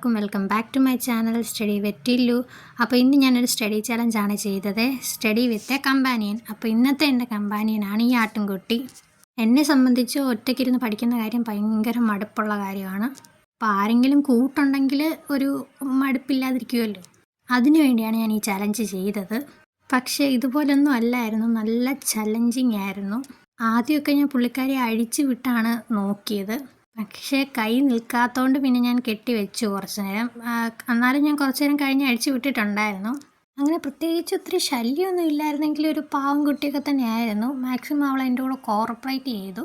എല്ലാവർക്കും welcome back to my channel study with Tillu. അപ്പോൾ ഇന്ന് ഞാനൊരു സ്റ്റഡി ചലഞ്ചാണ് ചെയ്തത്, സ്റ്റഡി വിത്ത് എ കമ്പാനിയൻ. അപ്പോൾ ഇന്നത്തെ എൻ്റെ കമ്പാനിയനാണ് ഈ ആട്ടിൻകുട്ടി. എന്നെ സംബന്ധിച്ച് ഒറ്റയ്ക്കിരുന്ന് പഠിക്കുന്ന കാര്യം ഭയങ്കര മടുപ്പുള്ള കാര്യമാണ്. അപ്പോൾ ആരെങ്കിലും കൂട്ടുണ്ടെങ്കിൽ ഒരു മടുപ്പില്ലാതിരിക്കുമല്ലോ, അതിനു വേണ്ടിയാണ് ഞാൻ ഈ ചലഞ്ച് ചെയ്തത്. പക്ഷേ ഇതുപോലൊന്നും അല്ലായിരുന്നു, നല്ല ചലഞ്ചിങ് ആയിരുന്നു. ആദ്യമൊക്കെ ഞാൻ പുള്ളിക്കാരി അഴിച്ചു വിട്ടാണ് നോക്കിയത്, പക്ഷേ കൈ നിൽക്കാത്തതുകൊണ്ട് പിന്നെ ഞാൻ കെട്ടിവെച്ചു കുറച്ച് നേരം. എന്നാലും ഞാൻ കുറച്ച് നേരം കഴിഞ്ഞ് അഴിച്ചു വിട്ടിട്ടുണ്ടായിരുന്നു. അങ്ങനെ പ്രത്യേകിച്ച് ഒത്തിരി ശല്യമൊന്നും ഇല്ലായിരുന്നെങ്കിലും ഒരു പാവം കുട്ടിയൊക്കെ തന്നെയായിരുന്നു. മാക്സിമം അവൾ എൻ്റെ കൂടെ കോർപ്പറേറ്റ് ചെയ്തു.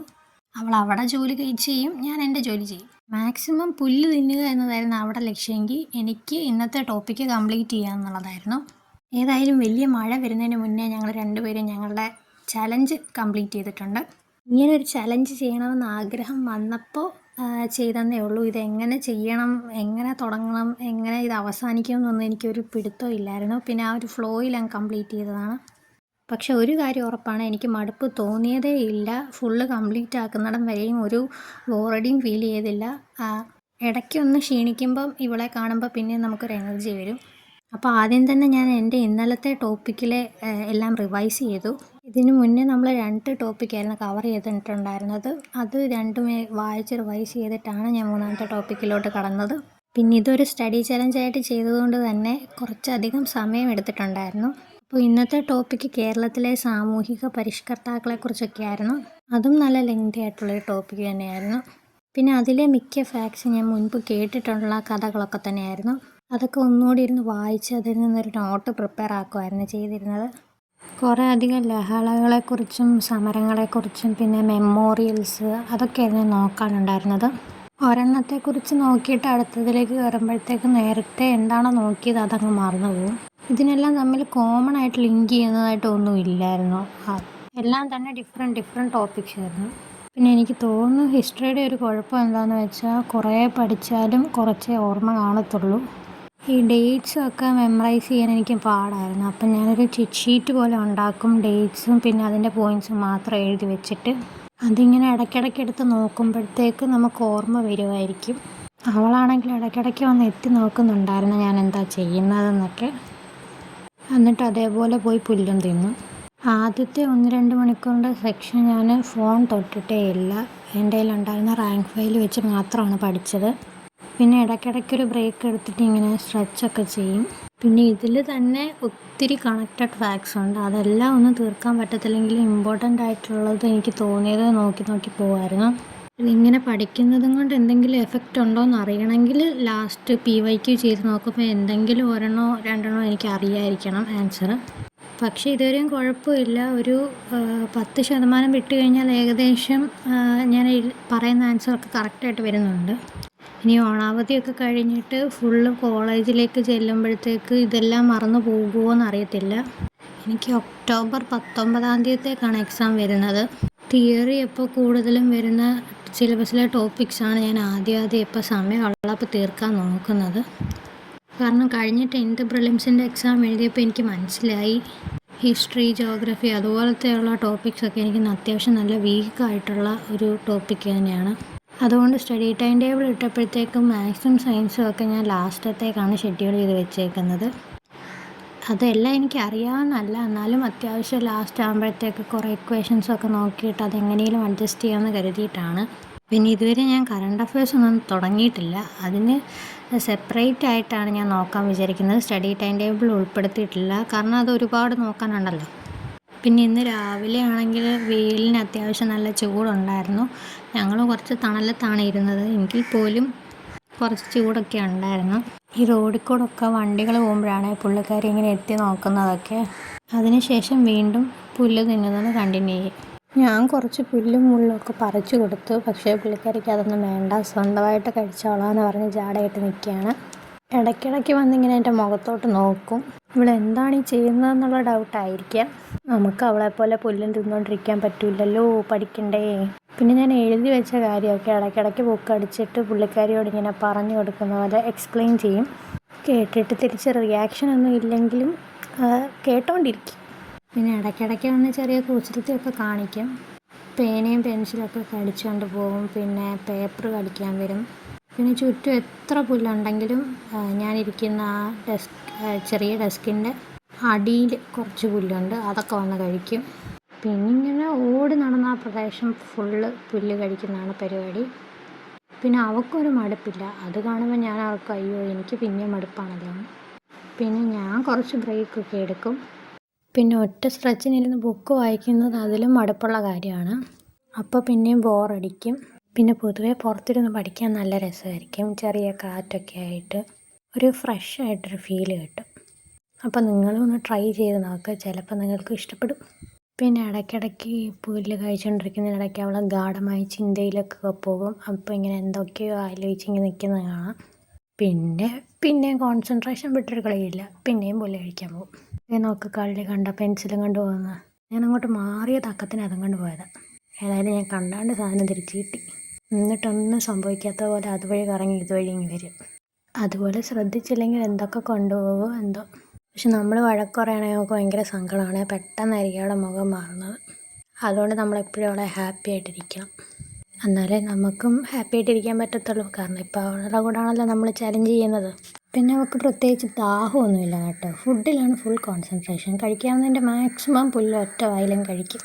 അവൾ അവിടെ ജോലി ചെയ്യും, ഞാൻ എൻ്റെ ജോലി ചെയ്യും. മാക്സിമം പുല്ല് തിന്നുക എന്നതായിരുന്നു അവിടെ ലക്ഷ്യമെങ്കിൽ എനിക്ക് ഇന്നത്തെ ടോപ്പിക്ക് കംപ്ലീറ്റ് ചെയ്യുക എന്നുള്ളതായിരുന്നു. ഏതായാലും വലിയ മഴ വരുന്നതിന് മുന്നേ ഞങ്ങൾ രണ്ടുപേരും ഞങ്ങളുടെ ചലഞ്ച് കംപ്ലീറ്റ് ചെയ്തിട്ടുണ്ട്. ഇങ്ങനൊരു ചലഞ്ച് ചെയ്യണമെന്ന് ആഗ്രഹം വന്നപ്പോൾ ചെയ്തതേ ഉള്ളൂ. ഇതെങ്ങനെ ചെയ്യണം, എങ്ങനെ തുടങ്ങണം, എങ്ങനെ ഇത് അവസാനിക്കുമെന്നൊന്നും എനിക്കൊരു പിടുത്തം ഇല്ലായിരുന്നു. പിന്നെ ആ ഒരു ഫ്ലോയിൽ അങ്ങ് കംപ്ലീറ്റ് ചെയ്തതാണ്. പക്ഷെ ഒരു കാര്യം ഉറപ്പാണ്, എനിക്ക് മടുപ്പ് തോന്നിയതേ ഇല്ല. ഫുള്ള് കംപ്ലീറ്റ് ആക്കുന്നിടം വരെയും ഒരു ബോറടിയും ഫീൽ ചെയ്തില്ല. ഇടയ്ക്കൊന്ന് ക്ഷീണിക്കുമ്പം ഇവളെ കാണുമ്പോൾ പിന്നെ നമുക്കൊരു എനർജി വരും. അപ്പോൾ ആദ്യം തന്നെ ഞാൻ എൻ്റെ ഇന്നലത്തെ ടോപ്പിക്കിലെ എല്ലാം റിവൈസ് ചെയ്തു. ഇതിനു മുന്നേ നമ്മൾ 2 ടോപ്പിക്കായിരുന്നു കവർ ചെയ്തിട്ടുണ്ടായിരുന്നത്. അത് രണ്ടുമേ വായിച്ച് റിവൈസ് ചെയ്തിട്ടാണ് ഞാൻ 3ാമത്തെ ടോപ്പിക്കിലോട്ട് കടന്നത്. പിന്നെ ഇതൊരു സ്റ്റഡി ചലഞ്ചായിട്ട് ചെയ്തതുകൊണ്ട് തന്നെ കുറച്ചധികം സമയം എടുത്തിട്ടുണ്ടായിരുന്നു. അപ്പോൾ ഇന്നത്തെ ടോപ്പിക്ക് കേരളത്തിലെ സാമൂഹിക പരിഷ്കർത്താക്കളെക്കുറിച്ചൊക്കെ ആയിരുന്നു. അതും നല്ല ലെങ്തി ആയിട്ടുള്ളൊരു ടോപ്പിക്ക് തന്നെയായിരുന്നു. പിന്നെ അതിലെ മിക്ക ഫാക്ട്സ് ഞാൻ മുൻപ് കേട്ടിട്ടുള്ള കഥകളൊക്കെ തന്നെയായിരുന്നു. അതൊക്കെ ഒന്നുകൂടി ഇരുന്ന് വായിച്ച് അതിൽ നിന്നൊരു നോട്ട് പ്രിപ്പയർ ആക്കുമായിരുന്നു ചെയ്തിരുന്നത്. കുറേ അധികം ലഹളകളെക്കുറിച്ചും സമരങ്ങളെക്കുറിച്ചും പിന്നെ മെമ്മോറിയൽസ് അതൊക്കെയായിരുന്നു നോക്കാനുണ്ടായിരുന്നത്. ഒരെണ്ണത്തെക്കുറിച്ച് നോക്കിയിട്ട് അടുത്തതിലേക്ക് കയറുമ്പോഴത്തേക്ക് നേരത്തെ എന്താണോ നോക്കിയത് അതങ്ങ് മറന്നു പോകും. ഇതിനെല്ലാം തമ്മിൽ കോമൺ ആയിട്ട് ലിങ്ക് ചെയ്യുന്നതായിട്ടൊന്നും ഇല്ലായിരുന്നു. എല്ലാം തന്നെ ഡിഫറെൻറ്റ് ടോപ്പിക്സ് ആയിരുന്നു. പിന്നെ എനിക്ക് തോന്നുന്നു ഹിസ്റ്ററിയുടെ ഒരു കുഴപ്പം എന്താണെന്ന് വെച്ചാൽ കുറേ പഠിച്ചാലും കുറച്ചേ ഓർമ്മ കാണത്തുള്ളൂ. ഈ ഡേറ്റ്സും ഒക്കെ മെമ്മറൈസ് ചെയ്യാൻ എനിക്ക് പാടായിരുന്നു. അപ്പം ഞാനൊരു ചിറ്റ് ഷീറ്റ് പോലെ ഉണ്ടാക്കും, ഡേറ്റ്സും പിന്നെ അതിൻ്റെ പോയിൻറ്റ്സും മാത്രം എഴുതി വെച്ചിട്ട് അതിങ്ങനെ ഇടയ്ക്കിടയ്ക്ക് എടുത്ത് നോക്കുമ്പോഴത്തേക്ക് നമുക്ക് ഓർമ്മ വരുമായിരിക്കും. അവളാണെങ്കിൽ ഇടയ്ക്കിടയ്ക്ക് വന്ന് എത്തി നോക്കുന്നുണ്ടായിരുന്നു ഞാൻ എന്താ ചെയ്യുന്നതെന്നൊക്കെ. എന്നിട്ട് അതേപോലെ പോയി പുല്ലും തിന്നു. ആദ്യത്തെ 1-2 മണിക്കൂറിൻ്റെ സെക്ഷൻ ഞാൻ ഫോൺ തൊട്ടിട്ടേ ഇല്ല. എൻ്റെ കയ്യിലുണ്ടായിരുന്ന റാങ്ക് ഫയൽ വെച്ച് മാത്രമാണ് പഠിച്ചത്. പിന്നെ ഇടയ്ക്കിടയ്ക്കൊരു ബ്രേക്ക് എടുത്തിട്ട് ഇങ്ങനെ സ്ട്രെച്ചൊക്കെ ചെയ്യും. പിന്നെ ഇതിൽ തന്നെ ഒത്തിരി കണക്റ്റഡ് ഫാക്ട്സ് ഉണ്ട്. അതെല്ലാം ഒന്നും തീർക്കാൻ പറ്റത്തില്ലെങ്കിൽ ഇമ്പോർട്ടൻ്റ് ആയിട്ടുള്ളത് എനിക്ക് തോന്നിയത് നോക്കി പോകുമായിരുന്നു. ഇതിങ്ങനെ പഠിക്കുന്നതും കൊണ്ട് എന്തെങ്കിലും എഫക്റ്റ് ഉണ്ടോ എന്ന് അറിയണമെങ്കിൽ ലാസ്റ്റ് PYQ ചെയ്ത് നോക്കുമ്പോൾ എന്തെങ്കിലും 1-2 എനിക്ക് അറിയാതിരിക്കണം ആൻസർ. പക്ഷേ ഇതുവരെയും കുഴപ്പമില്ല. ഒരു 10% വിട്ട് കഴിഞ്ഞാൽ ഏകദേശം ഞാൻ പറയുന്ന ആൻസറൊക്കെ കറക്റ്റായിട്ട് വരുന്നുണ്ട്. ഇനി ഓണാവധിയൊക്കെ കഴിഞ്ഞിട്ട് ഫുള്ള് കോളേജിലേക്ക് ചെല്ലുമ്പോഴത്തേക്ക് ഇതെല്ലാം മറന്നു പോകുമോ എന്നറിയത്തില്ല. എനിക്ക് ഒക്ടോബർ 19 എക്സാം വരുന്നത്. തിയറി ഇപ്പോൾ കൂടുതലും വരുന്ന സിലബസിലെ ടോപ്പിക്സാണ് ഞാൻ ആദ്യം ഇപ്പോൾ സമയമുള്ളപ്പോൾ തീർക്കാൻ നോക്കുന്നത്. കാരണം കഴിഞ്ഞ 10th പ്രിലിംസിൻ്റെ എക്സാം എഴുതിയപ്പോൾ എനിക്ക് മനസ്സിലായി ഹിസ്റ്ററി, ജോഗ്രഫി അതുപോലത്തെയുള്ള ടോപ്പിക്സൊക്കെ എനിക്ക് അത്യാവശ്യം നല്ല വീക്കായിട്ടുള്ള ഒരു ടോപ്പിക്ക് തന്നെയാണ്. അതുകൊണ്ട് സ്റ്റഡി ടൈം ടേബിൾ ഇട്ടപ്പോഴത്തേക്കും മാത്സും സയൻസും ഒക്കെ ഞാൻ ലാസ്റ്റത്തേക്കാണ് ഷെഡ്യൂൾ ചെയ്ത് വെച്ചേക്കുന്നത്. അതെല്ലാം എനിക്ക് അറിയാവുന്നതല്ല, എന്നാലും അത്യാവശ്യം ലാസ്റ്റ് ആകുമ്പോഴത്തേക്ക് കുറേ ഇക്വേഷൻസൊക്കെ നോക്കിയിട്ട് അതെങ്ങനെയും അഡ്ജസ്റ്റ് ചെയ്യാമെന്ന് കരുതിയിട്ടാണ്. പിന്നെ ഇതുവരെ ഞാൻ കറണ്ട് അഫയേഴ്സ് ഒന്നും തുടങ്ങിയിട്ടില്ല. അതിന് സെപ്പറേറ്റ് ആയിട്ടാണ് ഞാൻ നോക്കാൻ വിചാരിക്കുന്നത്. സ്റ്റഡി ടൈം ടേബിൾ ഉൾപ്പെടുത്തിയിട്ടില്ല, കാരണം അത് ഒരുപാട് നോക്കാനുണ്ടല്ലോ. പിന്നെ ഇന്ന് രാവിലെ ആണെങ്കിൽ വെയിലിന് അത്യാവശ്യം നല്ല ചൂടുണ്ടായിരുന്നു. ഞങ്ങൾ കുറച്ച് തണലത്താണ് ഇരുന്നത്, എങ്കിൽ പോലും കുറച്ച് ചൂടൊക്കെ ഉണ്ടായിരുന്നു. ഈ റോഡിൽ കൂടെയൊക്കെ വണ്ടികൾ പോകുമ്പോഴാണ് പുള്ളിക്കാരി ഇങ്ങനെ എത്തി നോക്കുന്നതൊക്കെ. അതിനുശേഷം വീണ്ടും പുല്ല് തിന്നുന്നത് കണ്ടിന്യൂ ചെയ്യും. ഞാൻ കുറച്ച് പുല്ലും മുള്ളൊക്കെ പറിച്ചു കൊടുത്തു. പക്ഷേ പുള്ളിക്കാരിക്ക് അതൊന്നും വേണ്ട, സ്വന്തമായിട്ട് കഴിച്ചോളാന്ന് പറഞ്ഞ് ജാടയായിട്ട് നിൽക്കുകയാണ്. ഇടയ്ക്കിടയ്ക്ക് വന്നിങ്ങനെ എൻ്റെ മുഖത്തോട്ട് നോക്കും. ഇവളെന്താണ് ഈ ചെയ്യുന്നതെന്നുള്ള ഡൗട്ടായിരിക്കാം. നമുക്ക് അവളെപ്പോലെ പുല്ലും തിന്നുകൊണ്ടിരിക്കാൻ പറ്റില്ലല്ലോ, പഠിക്കണ്ടേ. പിന്നെ ഞാൻ എഴുതി വെച്ച കാര്യമൊക്കെ ഇടയ്ക്കിടയ്ക്ക് ബുക്ക് അടിച്ചിട്ട് പുള്ളിക്കാരിയോട് ഇങ്ങനെ പറഞ്ഞു കൊടുക്കുന്ന പോലെ എക്സ്പ്ലെയിൻ ചെയ്യും. കേട്ടിട്ട് തിരിച്ച് റിയാക്ഷനൊന്നും ഇല്ലെങ്കിലും കേട്ടോണ്ടിരിക്കും. പിന്നെ ഇടയ്ക്കിടയ്ക്ക് വന്ന് ചെറിയ കുസൃതിയൊക്കെ കാണിക്കും. പേനയും പെൻസിലൊക്കെ കടിച്ചുകൊണ്ട് പോകും. പിന്നെ പേപ്പർ കടിക്കാൻ വരും. പിന്നെ ചുറ്റും എത്ര പുല്ലുണ്ടെങ്കിലും ഞാനിരിക്കുന്ന ആ ചെറിയ ഡെസ്കിൻ്റെ അടിയിൽ കുറച്ച് പുല്ലുണ്ട്, അതൊക്കെ വന്ന് കഴിക്കും. പിന്നെ ഇങ്ങനെ ഓടി നടന്ന ആ പ്രദേശം ഫുള്ള് പുല്ല് കഴിക്കുന്നതാണ് പരിപാടി. പിന്നെ അവൾക്കൊരു മടുപ്പില്ല. അത് കാണുമ്പോൾ ഞാൻ അവൾക്ക് അയ്യോ എനിക്ക് പിന്നെയും മടുപ്പാണല്ലോ. പിന്നെ ഞാൻ കുറച്ച് ബ്രേക്കൊക്കെ എടുക്കും. പിന്നെ ഒറ്റ സ്ട്രെച്ചിനിരുന്ന് ബുക്ക് വായിക്കുന്നത് അതിലും മടുപ്പുള്ള കാര്യമാണ്. അപ്പോൾ പിന്നെയും ബോറടിക്കും. പിന്നെ പൊതുവേ പുറത്തിരുന്ന് പഠിക്കാൻ നല്ല രസമായിരിക്കും. ചെറിയ കാറ്റൊക്കെ ആയിട്ട് ഒരു ഫ്രഷ് ആയിട്ടൊരു ഫീല് കിട്ടും. അപ്പോൾ നിങ്ങളും ഒന്ന് ട്രൈ ചെയ്ത് നോക്കുക, ചിലപ്പോൾ നിങ്ങൾക്ക് ഇഷ്ടപ്പെടും. പിന്നെ ഇടയ്ക്കിടയ്ക്ക് പുല്ല് കഴിച്ചുകൊണ്ടിരിക്കുന്നതിനിടയ്ക്ക് അവൾ ഗാഢമായി ചിന്തയിലൊക്കെ പോകും. അപ്പോൾ ഇങ്ങനെ എന്തൊക്കെയോ ആലോചിച്ചിങ്ങനെ നിൽക്കുന്നത് കാണാം. പിന്നെയും കോൺസെൻട്രേഷൻ വിട്ടൊരു കളിയില്ല, പിന്നെയും പുല്ല് കഴിക്കാൻ പോകും. നോക്ക് കള്ളി കണ്ട പെൻസിലും കൊണ്ട് പോകുന്നത്. ഞാൻ അങ്ങോട്ട് മാറിയ തക്കത്തിന് അതും കൊണ്ട് പോയതാണ്. ഏതായാലും ഞാൻ കണ്ടാണ്ട് സാധനം തിരിച്ച് കിട്ടി. എന്നിട്ടൊന്നും സംഭവിക്കാത്ത പോലെ അതുവഴി കറങ്ങി ഇതുവഴി ഇങ്ങ് വരും. അതുപോലെ ശ്രദ്ധിച്ചില്ലെങ്കിൽ എന്തൊക്കെ കൊണ്ടുപോകുമോ എന്തോ. പക്ഷെ നമ്മൾ വഴക്ക് പറയുകയാണെങ്കിൽ നമുക്ക് ഭയങ്കര സങ്കടമാണ്. പെട്ടെന്നായിരിക്കും അവളുടെ മുഖം മാറുന്നത്. അതുകൊണ്ട് നമ്മളെപ്പോഴും അവളെ ഹാപ്പി ആയിട്ടിരിക്കണം, എന്നാലേ നമുക്കും ഹാപ്പി ആയിട്ടിരിക്കാൻ പറ്റത്തുള്ളൂ. കാരണം ഇപ്പോൾ അവളുടെ കൂടാണല്ലോ നമ്മൾ ചലഞ്ച് ചെയ്യുന്നത്. പിന്നെ അവൾക്ക് പ്രത്യേകിച്ച് ദാഹമൊന്നുമില്ല കേട്ടോ. ഫുഡിലാണ് ഫുൾ കോൺസെൻട്രേഷൻ. കഴിക്കാവുന്നതിൻ്റെ മാക്സിമം പുല്ല് ഒറ്റ വായിലും കഴിക്കും.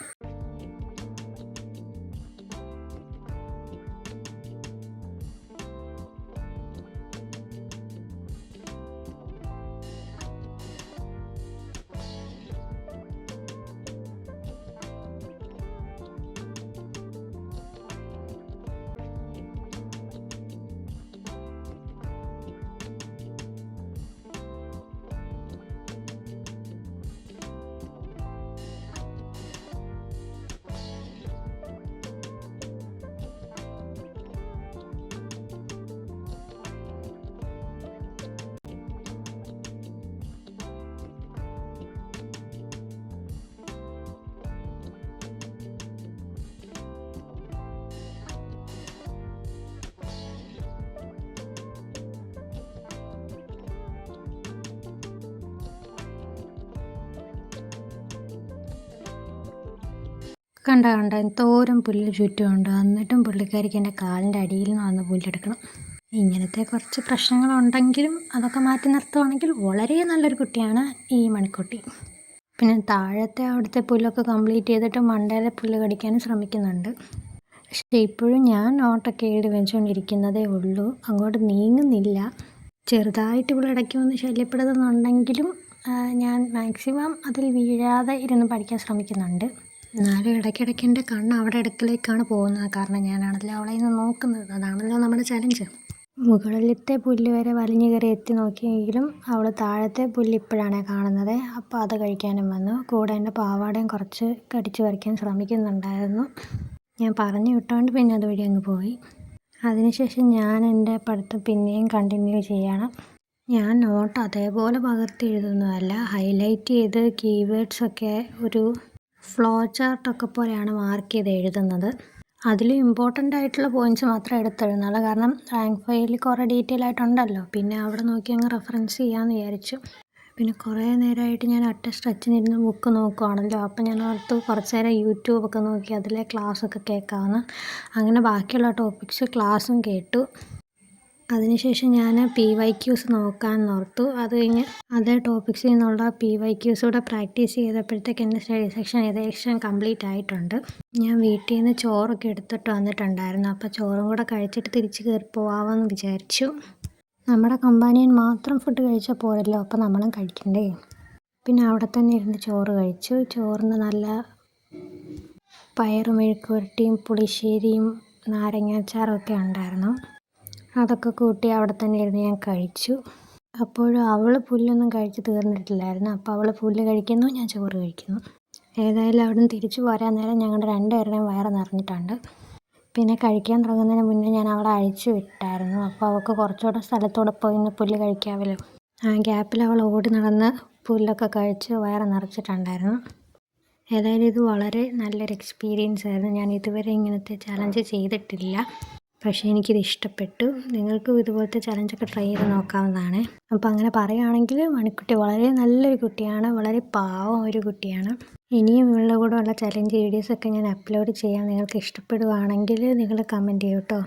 കണ്ട എന്തോരം പുല്ല് ചുറ്റുമുണ്ട്. എന്നിട്ടും പുള്ളിക്കാരിക്ക് എൻ്റെ കാലിൻ്റെ അടിയിൽ നിന്ന് വന്ന് പുല്ലെടുക്കണം. ഇങ്ങനത്തെ കുറച്ച് പ്രശ്നങ്ങളുണ്ടെങ്കിലും അതൊക്കെ മാറ്റി നിർത്തുവാണെങ്കിൽ വളരെ നല്ലൊരു കുട്ടിയാണ് ഈ മണിക്കുട്ടി. പിന്നെ താഴത്തെ അവിടുത്തെ പുല്ലൊക്കെ കംപ്ലീറ്റ് ചെയ്തിട്ട് മണ്ടയിലെ പുല്ല് കടിക്കാനും ശ്രമിക്കുന്നുണ്ട്. പക്ഷേ ഇപ്പോഴും ഞാൻ നോട്ടൊക്കെ എഴുതി വെച്ചുകൊണ്ടിരിക്കുന്നതേ ഉള്ളൂ, അങ്ങോട്ട് നീങ്ങുന്നില്ല. ചെറുതായിട്ട് ഇവിടെ ഇടയ്ക്ക് വന്ന് ശല്യപ്പെടുത്തുന്നുണ്ടെങ്കിലും ഞാൻ മാക്സിമം അതിൽ വീഴാതെ ഇരുന്ന് പഠിക്കാൻ ശ്രമിക്കുന്നുണ്ട്. എന്നാലും ഇടയ്ക്കിടയ്ക്ക് എൻ്റെ കണ്ണ് അവിടെ അടുക്കളേക്കാണ് പോകുന്നത്. കാരണം ഞാനാണല്ലോ അവളെ ഇന്ന് നോക്കുന്നത്. അതാണല്ലോ നമ്മുടെ ചലഞ്ച്. മുകളിലത്തെ പുല്ല് വരെ വലിഞ്ഞു കയറി എത്തി നോക്കിയെങ്കിലും അവൾ താഴത്തെ പുല്ല് ഇപ്പോഴാണ് കാണുന്നത്. അപ്പോൾ അത് കഴിക്കാനും വന്നു. കൂടെ എൻ്റെ പാവാടയും കുറച്ച് കടിച്ചു പറിക്കാൻ ശ്രമിക്കുന്നുണ്ടായിരുന്നു. ഞാൻ പറഞ്ഞു വിട്ടുകൊണ്ട് പിന്നെ അതുവഴി അങ്ങ് പോയി. അതിനുശേഷം ഞാൻ എൻ്റെ പഠിത്തം പിന്നെയും കണ്ടിന്യൂ ചെയ്യണം. ഞാൻ നോട്ട് അതേപോലെ പകർത്തി എഴുതുന്നതല്ല, ഹൈലൈറ്റ് ചെയ്ത് കീവേഡ്സൊക്കെ ഒരു ഫ്ലോ ചാർട്ടൊക്കെ പോലെയാണ് മാർക്ക് ചെയ്ത് എഴുതുന്നത്. അതിൽ ഇമ്പോർട്ടൻ്റ് ആയിട്ടുള്ള പോയിൻറ്റ്സ് മാത്രമേ എടുത്തെഴുതുന്നുള്ളൂ. കാരണം റാങ്ക് ഫയലിൽ കുറേ ഡീറ്റെയിൽ ആയിട്ടുണ്ടല്ലോ. പിന്നെ അവിടെ നോക്കി അങ്ങ് റെഫറൻസ് ചെയ്യാമെന്ന് വിചാരിച്ചു. പിന്നെ കുറേ നേരമായിട്ട് ഞാൻ ഒറ്റ സ്ട്രെച്ചിനിരുന്ന് ബുക്ക് നോക്കുവാണല്ലോ. അപ്പം ഞാൻ ഓർത്ത് കുറച്ച് നേരം യൂട്യൂബൊക്കെ നോക്കി അതിലെ ക്ലാസ്സൊക്കെ കേൾക്കാമെന്ന്. അങ്ങനെ ബാക്കിയുള്ള ടോപ്പിക്സ് ക്ലാസ്സും കേട്ടു. അതിനുശേഷം ഞാൻ PYQs നോക്കാമെന്ന് ഓർത്തു. അത് കഴിഞ്ഞ് അതേ ടോപ്പിക്സിൽ നിന്നുള്ള PYQs കൂടെ പ്രാക്ടീസ് ചെയ്തപ്പോഴത്തേക്ക് എൻ്റെ സ്റ്റഡി സെക്ഷൻ ഏകദേശം കംപ്ലീറ്റ് ആയിട്ടുണ്ട്. ഞാൻ വീട്ടിൽ നിന്ന് ചോറൊക്കെ എടുത്തിട്ട് വന്നിട്ടുണ്ടായിരുന്നു. അപ്പോൾ ചോറും കൂടെ കഴിച്ചിട്ട് തിരിച്ച് കയറി പോകാമെന്ന് വിചാരിച്ചു. നമ്മുടെ കമ്പാനിയൻ മാത്രം ഫുഡ് കഴിച്ചാൽ പോരല്ലോ, അപ്പോൾ നമ്മളും കഴിക്കണ്ടേ. പിന്നെ അവിടെ തന്നെ ഇരുന്ന് ചോറ് കഴിച്ചു. ചോറിന് നല്ല പയറ് മെഴുക്കുവരട്ടിയും പുളിശ്ശേരിയും നാരങ്ങാച്ചാറും ഒക്കെ ഉണ്ടായിരുന്നു. അതൊക്കെ കൂട്ടി അവിടെ തന്നെ ഇരുന്ന് ഞാൻ കഴിച്ചു. അപ്പോഴും അവൾ പുല്ലൊന്നും കഴിച്ച് തീർന്നിട്ടില്ലായിരുന്നു. അപ്പോൾ അവൾ പുല്ല് കഴിക്കുന്നു, ഞാൻ ചോറ് കഴിക്കുന്നു. ഏതായാലും അവിടെ നിന്ന് തിരിച്ചു പോരാൻ നേരം ഞങ്ങളുടെ രണ്ടുപേരുടെയും വയറ് നിറഞ്ഞിട്ടുണ്ട്. പിന്നെ കഴിക്കാൻ തുടങ്ങുന്നതിന് മുന്നേ ഞാൻ അവളെ അഴിച്ചു വിട്ടായിരുന്നു. അപ്പോൾ അവൾക്ക് കുറച്ചുകൂടെ സ്ഥലത്തൂടെ പോയി ഇന്ന് പുല്ല് കഴിക്കാമല്ലോ. ആ ഗ്യാപ്പിൽ അവൾ ഓടി നടന്ന് പുല്ലൊക്കെ കഴിച്ച് വയറ് നിറച്ചിട്ടുണ്ടായിരുന്നു. ഏതായാലും ഇത് വളരെ നല്ലൊരു എക്സ്പീരിയൻസ് ആയിരുന്നു. ഞാൻ ഇതുവരെ ഇങ്ങനത്തെ ചലഞ്ച് ചെയ്തിട്ടില്ല, പക്ഷേ എനിക്കിത് ഇഷ്ടപ്പെട്ടു. നിങ്ങൾക്കും ഇതുപോലത്തെ ചലഞ്ചൊക്കെ ട്രൈ ചെയ്ത് നോക്കാവുന്നതാണ്. അപ്പോൾ അങ്ങനെ പറയുകയാണെങ്കിൽ മണിക്കുട്ടി വളരെ നല്ലൊരു കുട്ടിയാണ്, വളരെ പാവം ഒരു കുട്ടിയാണ്. ഇനിയും ഇവളുടെ കൂടെ ഉള്ള ചലഞ്ച് വീഡിയോസൊക്കെ ഞാൻ അപ്ലോഡ് ചെയ്യാം. നിങ്ങൾക്ക് ഇഷ്ടപ്പെടുകയാണെങ്കിൽ നിങ്ങൾ കമൻറ്റ് ചെയ്യൂ കേട്ടോ.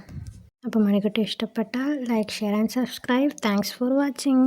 അപ്പോൾ മണിക്കുട്ടി ഇഷ്ടപ്പെട്ടാൽ like, share and subscribe. Thanks for watching.